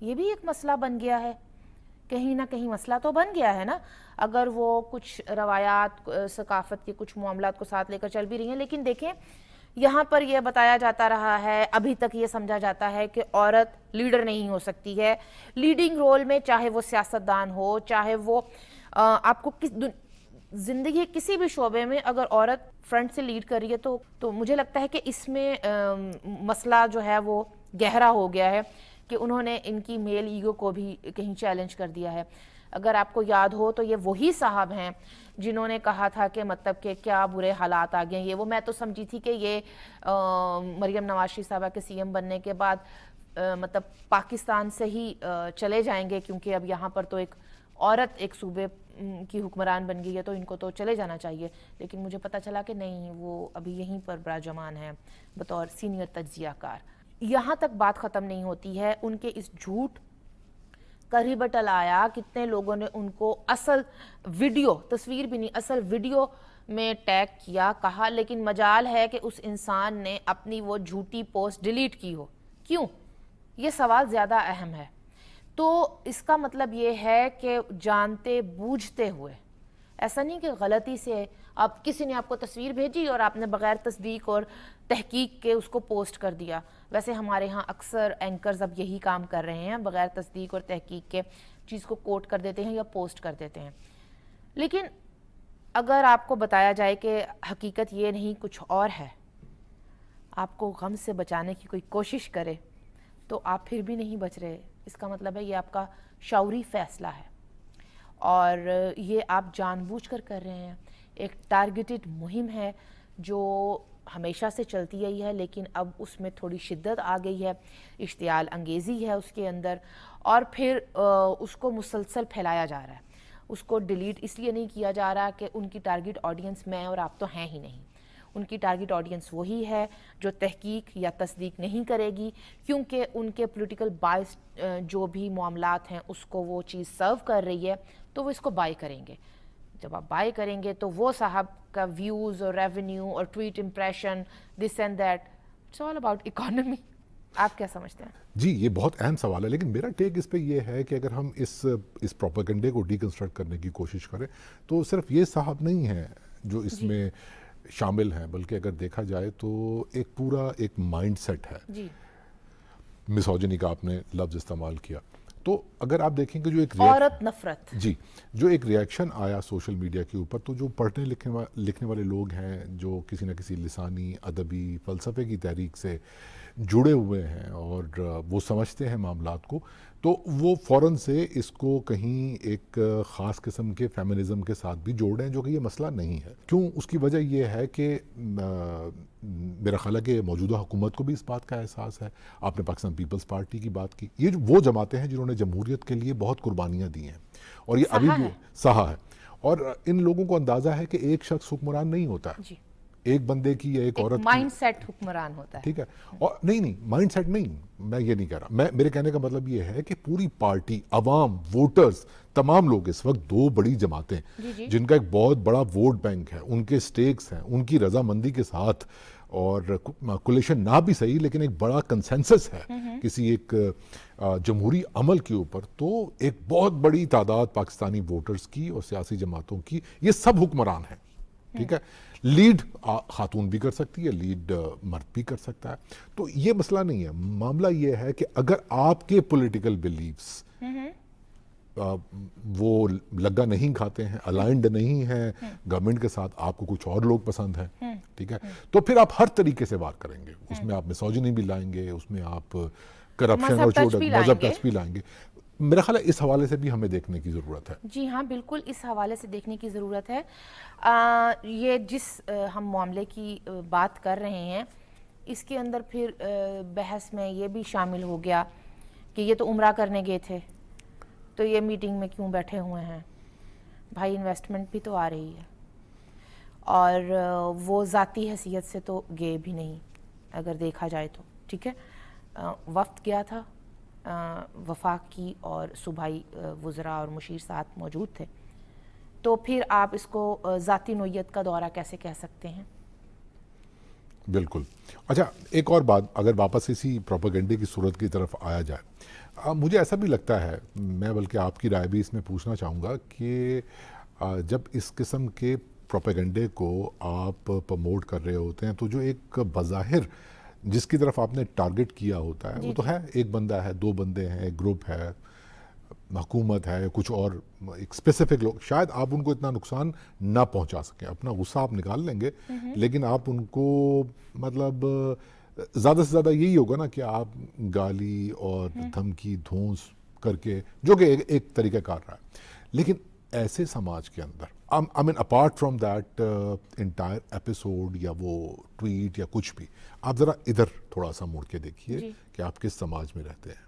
یہ بھی ایک مسئلہ بن گیا ہے, کہیں نہ کہیں مسئلہ تو بن گیا ہے نا. اگر وہ کچھ روایات ثقافت کے کچھ معاملات کو ساتھ لے کر چل بھی رہی ہیں, لیکن دیکھیں یہاں پر یہ بتایا جاتا رہا ہے, ابھی تک یہ سمجھا جاتا ہے کہ عورت لیڈر نہیں ہو سکتی ہے. لیڈنگ رول میں چاہے وہ سیاستدان ہو, چاہے وہ آپ کو زندگی کسی بھی شعبے میں اگر عورت فرنٹ سے لیڈ کر رہی ہے تو مجھے لگتا ہے کہ اس میں مسئلہ جو ہے وہ گہرا ہو گیا ہے کہ انہوں نے ان کی میل ایگو کو بھی کہیں چیلنج کر دیا ہے. اگر آپ کو یاد ہو تو یہ وہی صاحب ہیں جنہوں نے کہا تھا کہ مطلب کہ کیا برے حالات آ گئے ہیں. میں تو سمجھی تھی کہ یہ مریم نواز شریف صاحبہ کے سی ایم بننے کے بعد مطلب پاکستان سے ہی چلے جائیں گے, کیونکہ اب یہاں پر تو ایک عورت ایک صوبے کی حکمران بن گئی ہے تو ان کو تو چلے جانا چاہیے. لیکن مجھے پتہ چلا کہ نہیں, وہ ابھی یہیں پر براجمان ہیں بطور سینئر تجزیہ کار. یہاں تک بات ختم نہیں ہوتی ہے, ان کے اس جھوٹ کا ریبٹل آیا, کتنے لوگوں نے ان کو اصل ویڈیو, تصویر بھی نہیں اصل ویڈیو میں ٹیگ کیا, کہا, لیکن مجال ہے کہ اس انسان نے اپنی وہ جھوٹی پوسٹ ڈیلیٹ کی ہو. کیوں؟ یہ سوال زیادہ اہم ہے. تو اس کا مطلب یہ ہے کہ جانتے بوجھتے ہوئے, ایسا نہیں کہ غلطی سے اب کسی نے آپ کو تصویر بھیجی اور آپ نے بغیر تصدیق اور تحقیق کے اس کو پوسٹ کر دیا. ویسے ہمارے ہاں اکثر اینکرز اب یہی کام کر رہے ہیں, بغیر تصدیق اور تحقیق کے چیز کو کوٹ کر دیتے ہیں یا پوسٹ کر دیتے ہیں. لیکن اگر آپ کو بتایا جائے کہ حقیقت یہ نہیں کچھ اور ہے, آپ کو غم سے بچانے کی کوئی کوشش کرے تو آپ پھر بھی نہیں بچ رہے, اس کا مطلب ہے یہ آپ کا شعوری فیصلہ ہے اور یہ آپ جان بوجھ کر رہے ہیں. ایک ٹارگیٹڈ مہم ہے جو ہمیشہ سے چلتی آئی ہے, لیکن اب اس میں تھوڑی شدت آ گئی ہے, اشتعال انگیزی ہے اس کے اندر, اور پھر اس کو مسلسل پھیلایا جا رہا ہے. اس کو ڈیلیٹ اس لیے نہیں کیا جا رہا کہ ان کی ٹارگیٹ آڈینس میں اور آپ تو ہیں ہی نہیں. ان کی ٹارگیٹ آڈینس وہی ہے جو تحقیق یا تصدیق نہیں کرے گی, کیونکہ ان کے پولیٹیکل بائس جو بھی معاملات ہیں اس کو وہ چیز سرو کر رہی ہے تو وہ اس کو بائی کریں گے. جب آپ بائی کریں گے تو وہ صاحب کا ویوز اور ریونیو اور tweet impression, this and that, it's all about economy. آپ کیا سمجھتے ہیں؟ جی یہ بہت اہم سوال ہے, لیکن میرا ٹیک اس پہ یہ ہے کہ اگر ہم اس پروپیگنڈے کو ڈیکنسٹرکٹ کرنے کی کوشش کریں تو صرف یہ صاحب نہیں ہیں جو اس میں شامل ہیں, بلکہ اگر دیکھا جائے تو ایک پورا ایک مائنڈ سیٹ ہے. جی, مسوجنی کا آپ نے لفظ استعمال کیا, تو اگر آپ دیکھیں کہ جو ایک عورت نفرت, جی جو ایک ریاکشن آیا سوشل میڈیا کے اوپر, تو جو پڑھنے لکھنے والے لوگ ہیں جو کسی نہ کسی لسانی, ادبی, فلسفے کی تحریک سے جڑے ہوئے ہیں اور وہ سمجھتے ہیں معاملات کو, تو وہ فوراً سے اس کو کہیں ایک خاص قسم کے فیمنزم کے ساتھ بھی جوڑ رہے ہیں, جو کہ یہ مسئلہ نہیں ہے. کیوں؟ اس کی وجہ یہ ہے کہ میرا خیال ہے کہ موجودہ حکومت کو بھی اس بات کا احساس ہے. آپ نے پاکستان پیپلز پارٹی کی بات کی, یہ وہ جماعتیں ہیں جنہوں نے جمہوریت کے لیے بہت قربانیاں دی ہیں اور یہ ابھی بھی سہا ہے, اور ان لوگوں کو اندازہ ہے کہ ایک شخص حکمران نہیں ہوتا ہے, ایک بندے کی یا ایک عورت کی مائنڈ سیٹ حکمران ہوتا ہے. ٹھیک ہے, اور نہیں مائنڈ سیٹ نہیں, میں یہ نہیں کہہ رہا. میرے کہنے کا مطلب یہ ہے کہ پوری پارٹی, عوام, ووٹرز, تمام لوگ, اس وقت دو بڑی جماعتیں جن کا ایک بہت بڑا ووٹ بینک ہے, ان کے سٹیکس ہیں, ان کی رضامندی کے ساتھ, اور کولیشن نہ بھی صحیح لیکن ایک بڑا کنسنسس ہے کسی ایک جمہوری عمل کے اوپر, تو ایک بہت بڑی تعداد پاکستانی ووٹرز کی اور سیاسی جماعتوں کی, یہ سب حکمران ہیں. ٹھیک ہے, لیڈ خاتون بھی کر سکتی ہے, لیڈ مرد بھی کر سکتا ہے, تو یہ مسئلہ نہیں ہے. معاملہ یہ ہے کہ اگر آپ کے پولیٹیکل بیلیفز وہ لگا نہیں کھاتے ہیں, الائنڈ نہیں ہیں گورنمنٹ کے ساتھ, آپ کو کچھ اور لوگ پسند ہیں, ٹھیک ہے, تو پھر آپ ہر طریقے سے وار کریں گے. اس میں آپ مسوجنی بھی لائیں گے, اس میں آپ کرپشن اور مذہب ٹچ بھی لائیں گے. میرا خیال ہے اس حوالے سے بھی ہمیں دیکھنے کی ضرورت ہے. جی ہاں, بالکل اس حوالے سے دیکھنے کی ضرورت ہے. یہ جس ہم معاملے کی بات کر رہے ہیں اس کے اندر پھر بحث میں یہ بھی شامل ہو گیا کہ یہ تو عمرہ کرنے گئے تھے تو یہ میٹنگ میں کیوں بیٹھے ہوئے ہیں. بھائی انویسٹمنٹ بھی تو آ رہی ہے, اور وہ ذاتی حیثیت سے تو گئے بھی نہیں اگر دیکھا جائے تو. ٹھیک ہے, وفد گیا تھا, وفاق کی اور صوبائی وزراء اور مشیر ساتھ موجود تھے, تو پھر آپ اس کو ذاتی نوعیت کا دورہ کیسے کہہ سکتے ہیں؟ بالکل. اچھا, ایک اور بات, اگر واپس اسی پروپیگنڈے کی صورت کی طرف آیا جائے, مجھے ایسا بھی لگتا ہے, میں بلکہ آپ کی رائے بھی اس میں پوچھنا چاہوں گا کہ جب اس قسم کے پروپیگنڈے کو آپ پروموٹ کر رہے ہوتے ہیں تو جو ایک بظاہر جس کی طرف آپ نے ٹارگٹ کیا ہوتا ہے جی وہ تو جی ہے, ایک بندہ ہے, دو بندے ہیں, ایک گروپ ہے, حکومت ہے, کچھ اور ایک اسپیسیفک لوگ, شاید آپ ان کو اتنا نقصان نہ پہنچا سکیں, اپنا غصہ آپ نکال لیں گے لیکن آپ ان کو مطلب زیادہ سے زیادہ یہی ہوگا نا کہ آپ گالی اور دھمکی دھونس کر کے, جو کہ ایک طریقہ کار رہا ہے. لیکن ایسے سماج کے اندر I mean apart from that entire episode یا وہ ٹویٹ یا کچھ بھی, آپ ذرا ادھر تھوڑا سا مڑ کے دیکھیے جی کہ آپ کس سماج میں رہتے ہیں.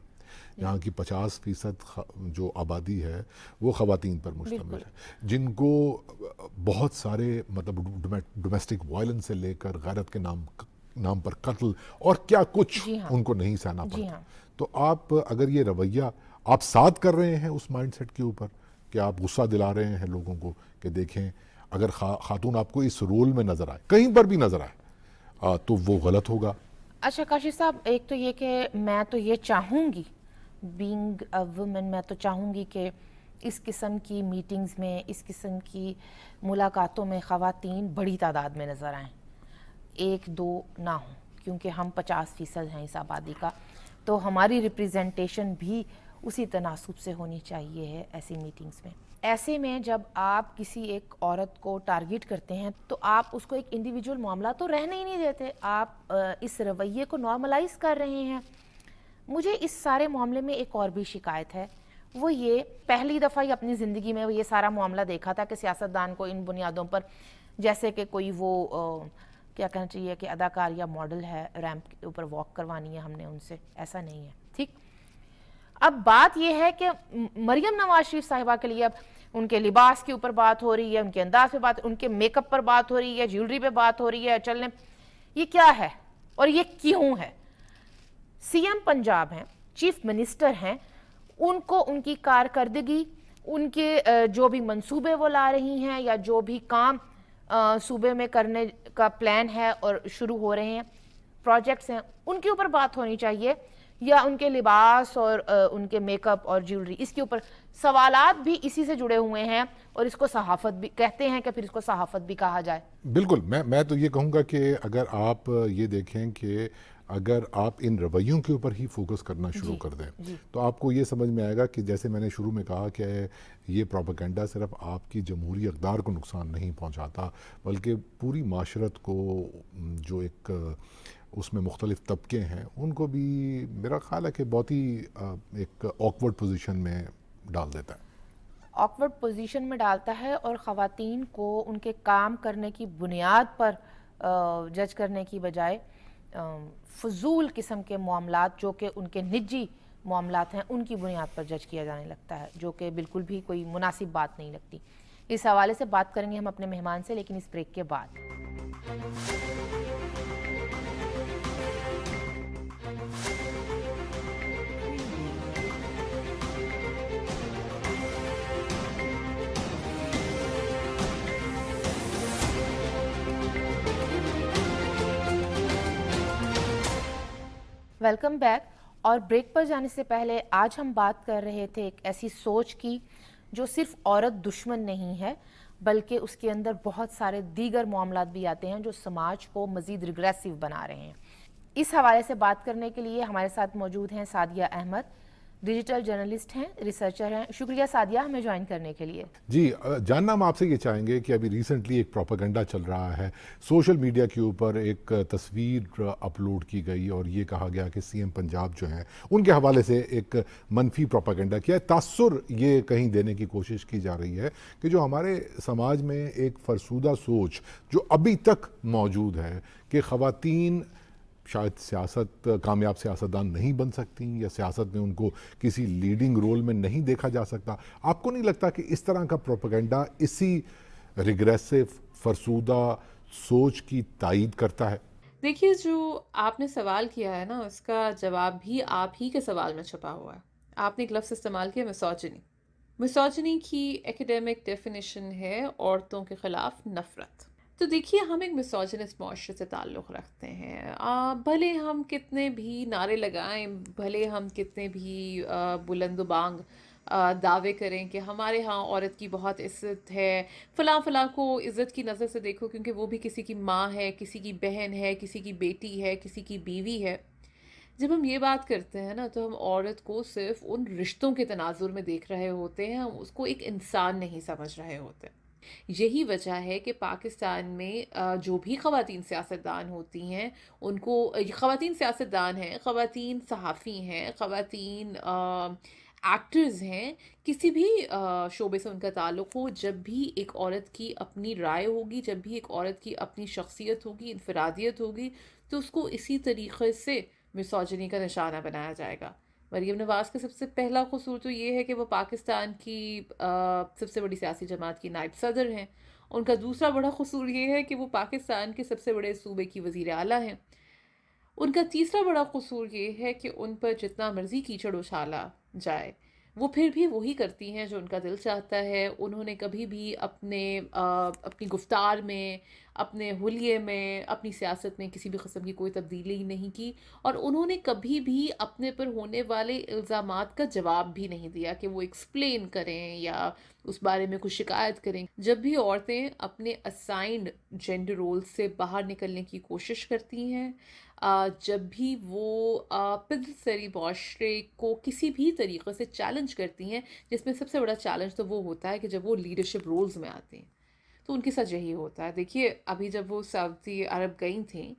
یہاں کی 50% جو آبادی ہے وہ خواتین پر مشتمل بالکل ہے, جن کو بہت سارے مطلب ڈومیسٹک وائلنس سے لے کر غیرت کے نام پر قتل اور کیا کچھ جی ہاں ان کو نہیں سہنا جی پڑتا. ہاں تو آپ اگر یہ رویہ آپ ساتھ کر رہے ہیں اس مائنڈ سیٹ کے اوپر کہ آپ غصہ دلا رہے ہیں لوگوں کو کہ دیکھیں اگر خاتون آپ کو اس رول میں نظر آئے, کہیں پر بھی نظر آئے, تو وہ غلط ہوگا. اچھا کاشف صاحب, ایک تو یہ کہ میں تو یہ چاہوں گی بینگ اے وومن, میں تو چاہوں گی کہ اس قسم کی میٹنگز میں, اس قسم کی ملاقاتوں میں خواتین بڑی تعداد میں نظر آئیں, ایک دو نہ ہوں, کیونکہ ہم 50% ہیں اس آبادی کا, تو ہماری ریپریزنٹیشن بھی اسی تناسب سے ہونی چاہیے ہے ایسی میٹنگز میں. ایسے میں جب آپ کسی ایک عورت کو ٹارگٹ کرتے ہیں تو آپ اس کو ایک انڈیویجول معاملہ تو رہنے ہی نہیں دیتے, آپ اس رویے کو نارملائز کر رہے ہیں. مجھے اس سارے معاملے میں ایک اور بھی شکایت ہے, وہ یہ پہلی دفعہ ہی اپنی زندگی میں یہ سارا معاملہ دیکھا تھا کہ سیاستدان کو ان بنیادوں پر, جیسے کہ کوئی وہ کیا کہنا چاہیے کہ اداکار یا ماڈل ہے, ریمپ کے اوپر واک کروانی ہے ہم نے ان سے, ایسا نہیں ہے. ٹھیک, اب بات یہ ہے کہ مریم نواز شریف صاحبہ کے لیے اب ان کے لباس کے اوپر بات ہو رہی ہے, ان کے انداز پہ بات, ان کے میک اپ پر بات ہو رہی ہے, جیولری پہ بات ہو رہی ہے, چلنے, یہ کیا ہے اور یہ کیوں ہے؟ سی ایم پنجاب ہیں, چیف منسٹر ہیں, ان کو ان کی کارکردگی, ان کے جو بھی منصوبے وہ لا رہی ہیں یا جو بھی کام صوبے میں کرنے کا پلان ہے اور شروع ہو رہے ہیں, پروجیکٹس ہیں, ان کے اوپر بات ہونی چاہیے, یا ان کے لباس اور ان کے میک اپ اور جیولری, اس کے اوپر سوالات بھی اسی سے جڑے ہوئے ہیں, اور اس کو صحافت بھی کہتے ہیں کہ پھر اس کو صحافت بھی کہا جائے. بالکل, میں تو یہ کہوں گا کہ اگر آپ یہ دیکھیں کہ اگر آپ ان رویوں کے اوپر ہی فوکس کرنا شروع جی کر دیں جی تو آپ کو یہ سمجھ میں آئے گا کہ جیسے میں نے شروع میں کہا کہ یہ پروپیگنڈا صرف آپ کی جمہوری اقدار کو نقصان نہیں پہنچاتا بلکہ پوری معاشرت کو, جو ایک اس میں مختلف طبقے ہیں ان کو بھی میرا خیال ہے کہ بہت ہی ایک آکورڈ پوزیشن میں ڈال دیتا ہے. آکورڈ پوزیشن میں ڈالتا ہے, اور خواتین کو ان کے کام کرنے کی بنیاد پر جج کرنے کی بجائے فضول قسم کے معاملات جو کہ ان کے نجی معاملات ہیں ان کی بنیاد پر جج کیا جانے لگتا ہے, جو کہ بالکل بھی کوئی مناسب بات نہیں لگتی. اس حوالے سے بات کریں گے ہم اپنے مہمان سے, لیکن اس بریک کے بعد. Welcome back. اور بریک پر جانے سے پہلے آج ہم بات کر رہے تھے ایک ایسی سوچ کی جو صرف عورت دشمن نہیں ہے, بلکہ اس کے اندر بہت سارے دیگر معاملات بھی آتے ہیں جو سماج کو مزید ریگریسو بنا رہے ہیں. اس حوالے سے بات کرنے کے لیے ہمارے ساتھ موجود ہیں سعدیہ احمد, ڈیجیٹل جرنلسٹ ہیں, ریسرچر ہیں. شکریہ سعدیہ ہمیں جوائن کرنے کے لیے. جی, جاننا ہم آپ سے یہ چاہیں گے کہ ابھی ریسنٹلی ایک پروپیگنڈا چل رہا ہے, سوشل میڈیا کے اوپر ایک تصویر اپلوڈ کی گئی اور یہ کہا گیا کہ سی ایم پنجاب جو ہیں ان کے حوالے سے ایک منفی پروپیگنڈا کیا ہے. تاثر یہ کہیں دینے کی کوشش کی جا رہی ہے کہ جو ہمارے سماج میں ایک فرسودہ سوچ جو ابھی تک موجود ہے کہ خواتین شاید کامیاب سیاستدان نہیں بن سکتی یا سیاست میں ان کو کسی لیڈنگ رول میں نہیں دیکھا جا سکتا. آپ کو نہیں لگتا کہ اس طرح کا پروپیگنڈا اسی ریگریسو فرسودہ سوچ کی تائید کرتا ہے؟ دیکھیے, جو آپ نے سوال کیا ہے نا, اس کا جواب بھی آپ ہی کے سوال میں چھپا ہوا ہے. آپ نے ایک لفظ استعمال کیا, مسوجنی کی ایکیڈیمک ڈیفینیشن ہے عورتوں کے خلاف نفرت. تو دیکھیے ہم ایک مسوجنس معاشرے سے تعلق رکھتے ہیں، بھلے ہم کتنے بھی نعرے لگائیں، بھلے ہم کتنے بھی بلند و بانگ دعوے کریں کہ ہمارے ہاں عورت کی بہت عزت ہے، فلاں فلاں کو عزت کی نظر سے دیکھو کیونکہ وہ بھی کسی کی ماں ہے، کسی کی بہن ہے، کسی کی بیٹی ہے، کسی کی بیوی ہے۔ جب ہم یہ بات کرتے ہیں نا تو ہم عورت کو صرف ان رشتوں کے تناظر میں دیکھ رہے ہوتے ہیں، ہم اس کو ایک انسان نہیں سمجھ رہے ہوتے۔ یہی وجہ ہے کہ پاکستان میں جو بھی خواتین سیاستدان ہوتی ہیں ان کو، خواتین سیاستدان ہیں، خواتین صحافی ہیں، خواتین ایکٹرز ہیں، کسی بھی شعبے سے ان کا تعلق ہو، جب بھی ایک عورت کی اپنی رائے ہوگی، جب بھی ایک عورت کی اپنی شخصیت ہوگی، انفرادیت ہوگی، تو اس کو اسی طریقے سے مسوجنی کا نشانہ بنایا جائے گا۔ مریم نواز کا سب سے پہلا قصور تو یہ ہے کہ وہ پاکستان کی سب سے بڑی سیاسی جماعت کی نائب صدر ہیں۔ ان کا دوسرا بڑا قصور یہ ہے کہ وہ پاکستان کے سب سے بڑے صوبے کی وزیر اعلیٰ ہیں۔ ان کا تیسرا بڑا قصور یہ ہے کہ ان پر جتنا مرضی کیچڑ اچھالا جائے وہ پھر بھی وہی کرتی ہیں جو ان کا دل چاہتا ہے۔ انہوں نے کبھی بھی اپنی گفتار میں، اپنے حلیے میں، اپنی سیاست میں کسی بھی قسم کی کوئی تبدیلی نہیں کی، اور انہوں نے کبھی بھی اپنے پر ہونے والے الزامات کا جواب بھی نہیں دیا کہ وہ ایکسپلین کریں یا اس بارے میں کچھ شکایت کریں۔ جب بھی عورتیں اپنے اسائنڈ جینڈر رول سے باہر نکلنے کی کوشش کرتی ہیں، جب بھی وہ پدر سری معاشرے کو کسی بھی طریقے سے چیلنج کرتی ہیں، جس میں سب سے بڑا چیلنج تو وہ ہوتا ہے کہ جب وہ لیڈرشپ رولز میں آتی ہیں تو ان کے ساتھ یہی ہوتا ہے۔ دیکھیے ابھی جب وہ سعودی عرب گئی تھیں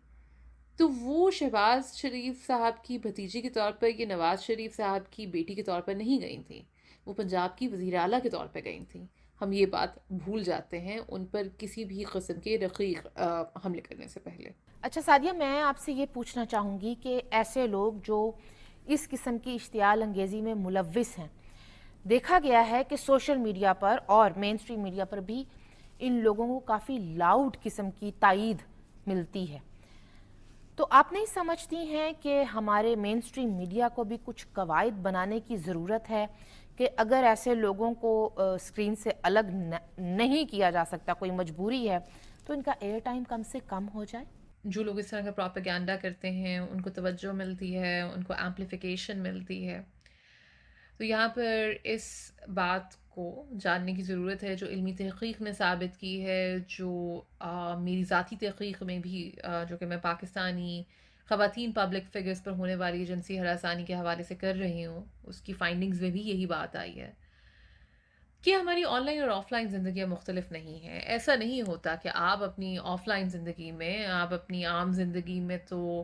تو وہ شہباز شریف صاحب کی بھتیجی کے طور پر یا نواز شریف صاحب کی بیٹی کے طور پر نہیں گئی تھیں، وہ پنجاب کی وزیر اعلیٰ کے طور پہ گئی تھیں۔ ہم یہ بات بھول جاتے ہیں ان پر کسی بھی قسم کے رقیق حملے کرنے سے پہلے۔ اچھا سعدیہ، میں آپ سے یہ پوچھنا چاہوں گی کہ ایسے لوگ جو اس قسم کی اشتعال انگیزی میں ملوث ہیں، دیکھا گیا ہے کہ سوشل میڈیا پر اور مین اسٹریم میڈیا پر بھی ان لوگوں کو کافی لاؤڈ قسم کی تائید ملتی ہے، تو آپ نہیں سمجھتی ہیں کہ ہمارے مین اسٹریم میڈیا کو بھی کچھ قواعد بنانے کی ضرورت ہے کہ اگر ایسے لوگوں کو اسکرین سے الگ نہیں کیا جا سکتا، کوئی مجبوری ہے، تو ان کا ایئر ٹائم کم سے کم ہو جائے؟ جو لوگ اس طرح کا پروپیگنڈا کرتے ہیں ان کو توجہ ملتی ہے، ان کو ایمپلیفیکیشن ملتی ہے، تو یہاں پر اس بات کو جاننے کی ضرورت ہے جو علمی تحقیق نے ثابت کی ہے، جو میری ذاتی تحقیق میں بھی جو کہ میں پاکستانی خواتین پبلک فگرز پر ہونے والی جنسی ہراسانی کے حوالے سے کر رہی ہوں، اس کی فائنڈنگز میں بھی یہی بات آئی ہے کہ ہماری آن لائن اور آف لائن زندگیاں مختلف نہیں ہیں۔ ایسا نہیں ہوتا کہ آپ اپنی آف لائن زندگی میں، آپ اپنی عام زندگی میں تو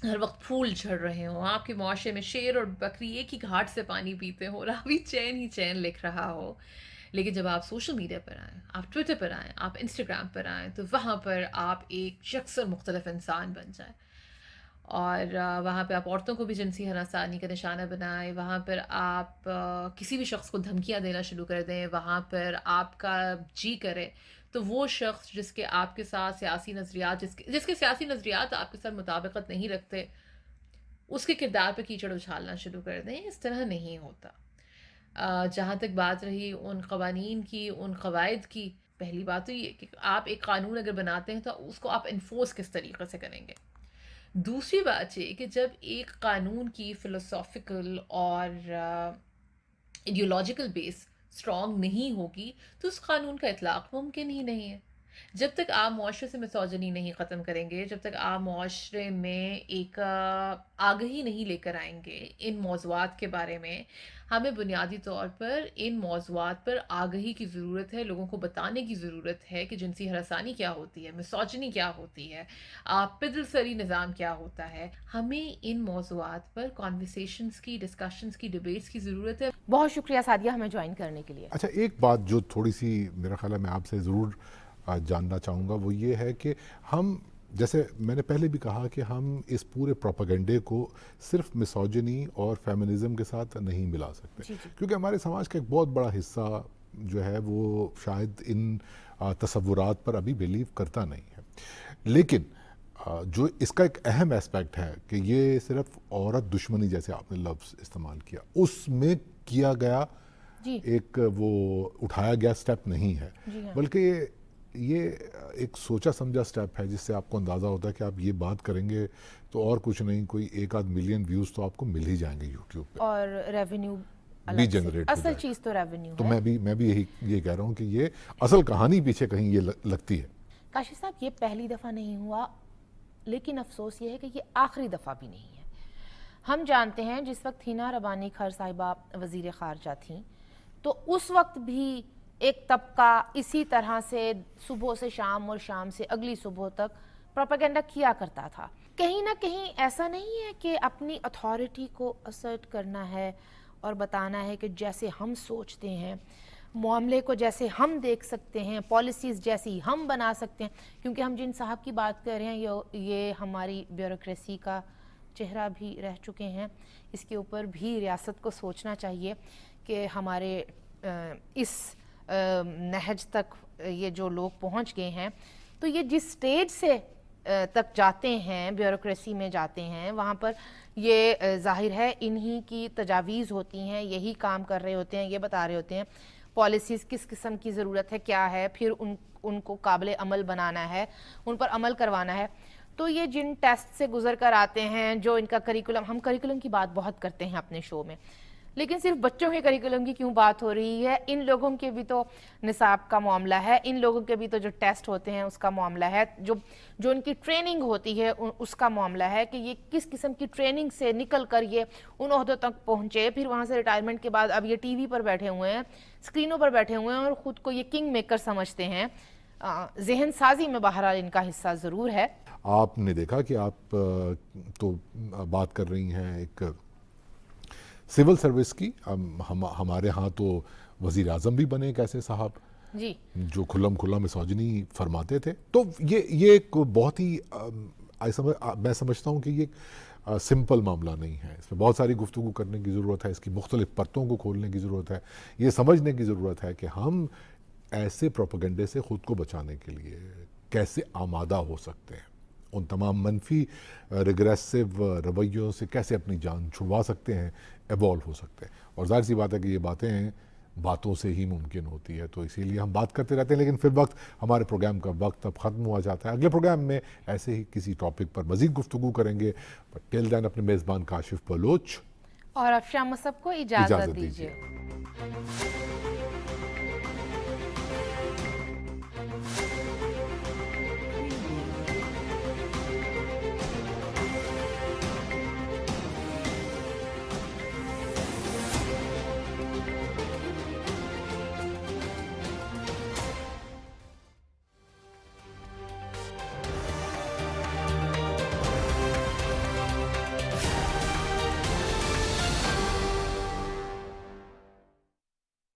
ہر وقت پھول جھڑ رہے ہوں، آپ کے معاشرے میں شیر اور بکری ایک ہی گھاٹ سے پانی پیتے ہو، راوی چین ہی چین لکھ رہا ہو، لیکن جب آپ سوشل میڈیا پر آئیں، آپ ٹویٹر پر آئیں، آپ انسٹاگرام پر آئیں، تو وہاں پر آپ ایک یکسر مختلف انسان بن جائیں، اور وہاں پہ آپ عورتوں کو بھی جنسی ہراسانی کا نشانہ بنائیں، وہاں پر آپ کسی بھی شخص کو دھمکیاں دینا شروع کر دیں، وہاں پر آپ کا جی کرے تو وہ شخص جس کے آپ کے ساتھ سیاسی نظریات، جس کے سیاسی نظریات آپ کے ساتھ مطابقت نہیں رکھتے، اس کے کردار پہ کیچڑ اچھالنا شروع کر دیں۔ اس طرح نہیں ہوتا۔ جہاں تک بات رہی ان قوانین کی، ان قواعد کی، پہلی بات تو یہ کہ آپ ایک قانون اگر بناتے ہیں تو اس کو آپ انفورس کس طریقے سے کریں گے۔ دوسری بات یہ کہ جب ایک قانون کی فلسافیکل اور ایڈیولوجیکل بیس اسٹرانگ نہیں ہوگی تو اس قانون کا اطلاق ممکن ہی نہیں ہے۔ جب تک آپ معاشرے سے مسوجنی نہیں ختم کریں گے، جب تک آپ معاشرے میں ایک آگہی نہیں لے کر آئیں گے ان موضوعات کے بارے میں، ہمیں بنیادی طور پر ان موضوعات پر آگہی کی ضرورت ہے، لوگوں کو بتانے کی ضرورت ہے کہ جنسی ہراسانی کیا ہوتی ہے، مسوجنی کیا ہوتی ہے، پدر سری نظام کیا ہوتا ہے۔ ہمیں ان موضوعات پر کانورسیشنز کی، ڈسکشنز کی، ڈیبیٹس کی ضرورت ہے۔ بہت شکریہ سعدیہ ہمیں جوائن کرنے کے لیے۔ اچھا، ایک بات جو تھوڑی سی میرا خیال ہے میں آپ سے ضرور جاننا چاہوں گا وہ یہ ہے کہ ہم، جیسے میں نے پہلے بھی کہا کہ ہم اس پورے پروپیگنڈے کو صرف مسوجنی اور فیمنزم کے ساتھ نہیں ملا سکتے، کیونکہ ہمارے سماج کا ایک بہت بڑا حصہ جو ہے وہ شاید ان تصورات پر ابھی بیلیو کرتا نہیں ہے۔ لیکن جو اس کا ایک اہم اسپیکٹ ہے کہ یہ صرف عورت دشمنی، جیسے آپ نے لفظ استعمال کیا، اس میں کیا گیا ایک وہ اٹھایا گیا سٹیپ نہیں ہے، بلکہ یہ ایک سوچا سمجھا سٹیپ ہے جس سے آپ کو اندازہ ہوتا ہے کہ آپ یہ بات کریں گے تو اور کچھ نہیں کوئی 1-8 ملین ویوز تو آپ کو مل ہی جائیں گے یوٹیوب پہ اور ریونیو بھی جنریٹ ہو اصل جائے گا. چیز تو ریونیو تو ہے. میں بھی یہ کہہ رہا ہوں کہ یہ اصل کہانی پیچھے کہیں یہ لگتی ہے. کاشف صاحب یہ پہلی دفعہ نہیں ہوا، لیکن افسوس یہ ہے کہ یہ آخری دفعہ بھی نہیں ہے. ہم جانتے ہیں جس وقت ہینا ربانی خیر صاحبہ وزیر خارجہ تھیں تو اس وقت بھی ایک طبقہ اسی طرح سے صبح سے شام اور شام سے اگلی صبح تک پروپیگنڈا کیا کرتا تھا. کہیں نہ کہیں ایسا نہیں ہے کہ اپنی اتھارٹی کو اسرٹ کرنا ہے اور بتانا ہے کہ جیسے ہم سوچتے ہیں، معاملے کو جیسے ہم دیکھ سکتے ہیں، پالیسیز جیسی ہم بنا سکتے ہیں. کیونکہ ہم جن صاحب کی بات کر رہے ہیں یہ ہماری بیوروکریسی کا چہرہ بھی رہ چکے ہیں. اس کے اوپر بھی ریاست کو سوچنا چاہیے کہ ہمارے اس نہج تک یہ جو لوگ پہنچ گئے ہیں تو یہ جس سٹیج سے تک جاتے ہیں، بیوروکریسی میں جاتے ہیں، وہاں پر یہ ظاہر ہے انہی کی تجاویز ہوتی ہیں، یہی کام کر رہے ہوتے ہیں، یہ بتا رہے ہوتے ہیں پالیسیز کس قسم کی ضرورت ہے، کیا ہے، پھر ان کو قابل عمل بنانا ہے، ان پر عمل کروانا ہے. تو یہ جن ٹیسٹ سے گزر کر آتے ہیں، جو ان کا کریکولم، ہم کریکولم کی بات بہت کرتے ہیں اپنے شو میں، لیکن صرف بچوں کے کریکولم کی کیوں بات ہو رہی ہے؟ ان لوگوں کے بھی تو نصاب کا معاملہ ہے، ان لوگوں کے بھی تو جو ٹیسٹ ہوتے ہیں اس کا معاملہ ہے، جو ان کی ٹریننگ ہوتی ہے اس کا معاملہ ہے کہ یہ کس قسم کی ٹریننگ سے نکل کر یہ ان عہدوں تک پہنچے، پھر وہاں سے ریٹائرمنٹ کے بعد اب یہ ٹی وی پر بیٹھے ہوئے ہیں، اسکرینوں پر بیٹھے ہوئے ہیں اور خود کو یہ کنگ میکر سمجھتے ہیں. ذہن سازی میں بہرحال ان کا حصہ ضرور ہے. آپ نے دیکھا کہ آپ تو بات کر رہی ہیں ایک سول سروس کی، ہمارے ہاں تو وزیر اعظم بھی بنے ایک ایسے صاحب جی جو کھلم مسوجنی فرماتے تھے. تو یہ ایک بہت ہی میں سمجھتا ہوں کہ یہ سمپل معاملہ نہیں ہے، اس میں بہت ساری گفتگو کرنے کی ضرورت ہے، اس کی مختلف پرتوں کو کھولنے کی ضرورت ہے، یہ سمجھنے کی ضرورت ہے کہ ہم ایسے پروپیگنڈے سے خود کو بچانے کے لیے کیسے آمادہ ہو سکتے ہیں، ان تمام منفی ریگریسو رویوں سے کیسے اپنی جان چھڑوا سکتے ہیں، ایوالو ہو سکتے ہیں. اور ظاہر سی بات ہے کہ یہ باتیں باتوں سے ہی ممکن ہوتی ہے، تو اسی لیے ہم بات کرتے رہتے ہیں. لیکن پھر ہمارے پروگرام کا وقت اب ختم ہوا جاتا ہے. اگلے پروگرام میں ایسے ہی کسی ٹاپک پر مزید گفتگو کریں گے. بٹ ٹل دین اپنے میزبان کاشف بلوچ اور افشاں مصب کو اجازت دیجیے.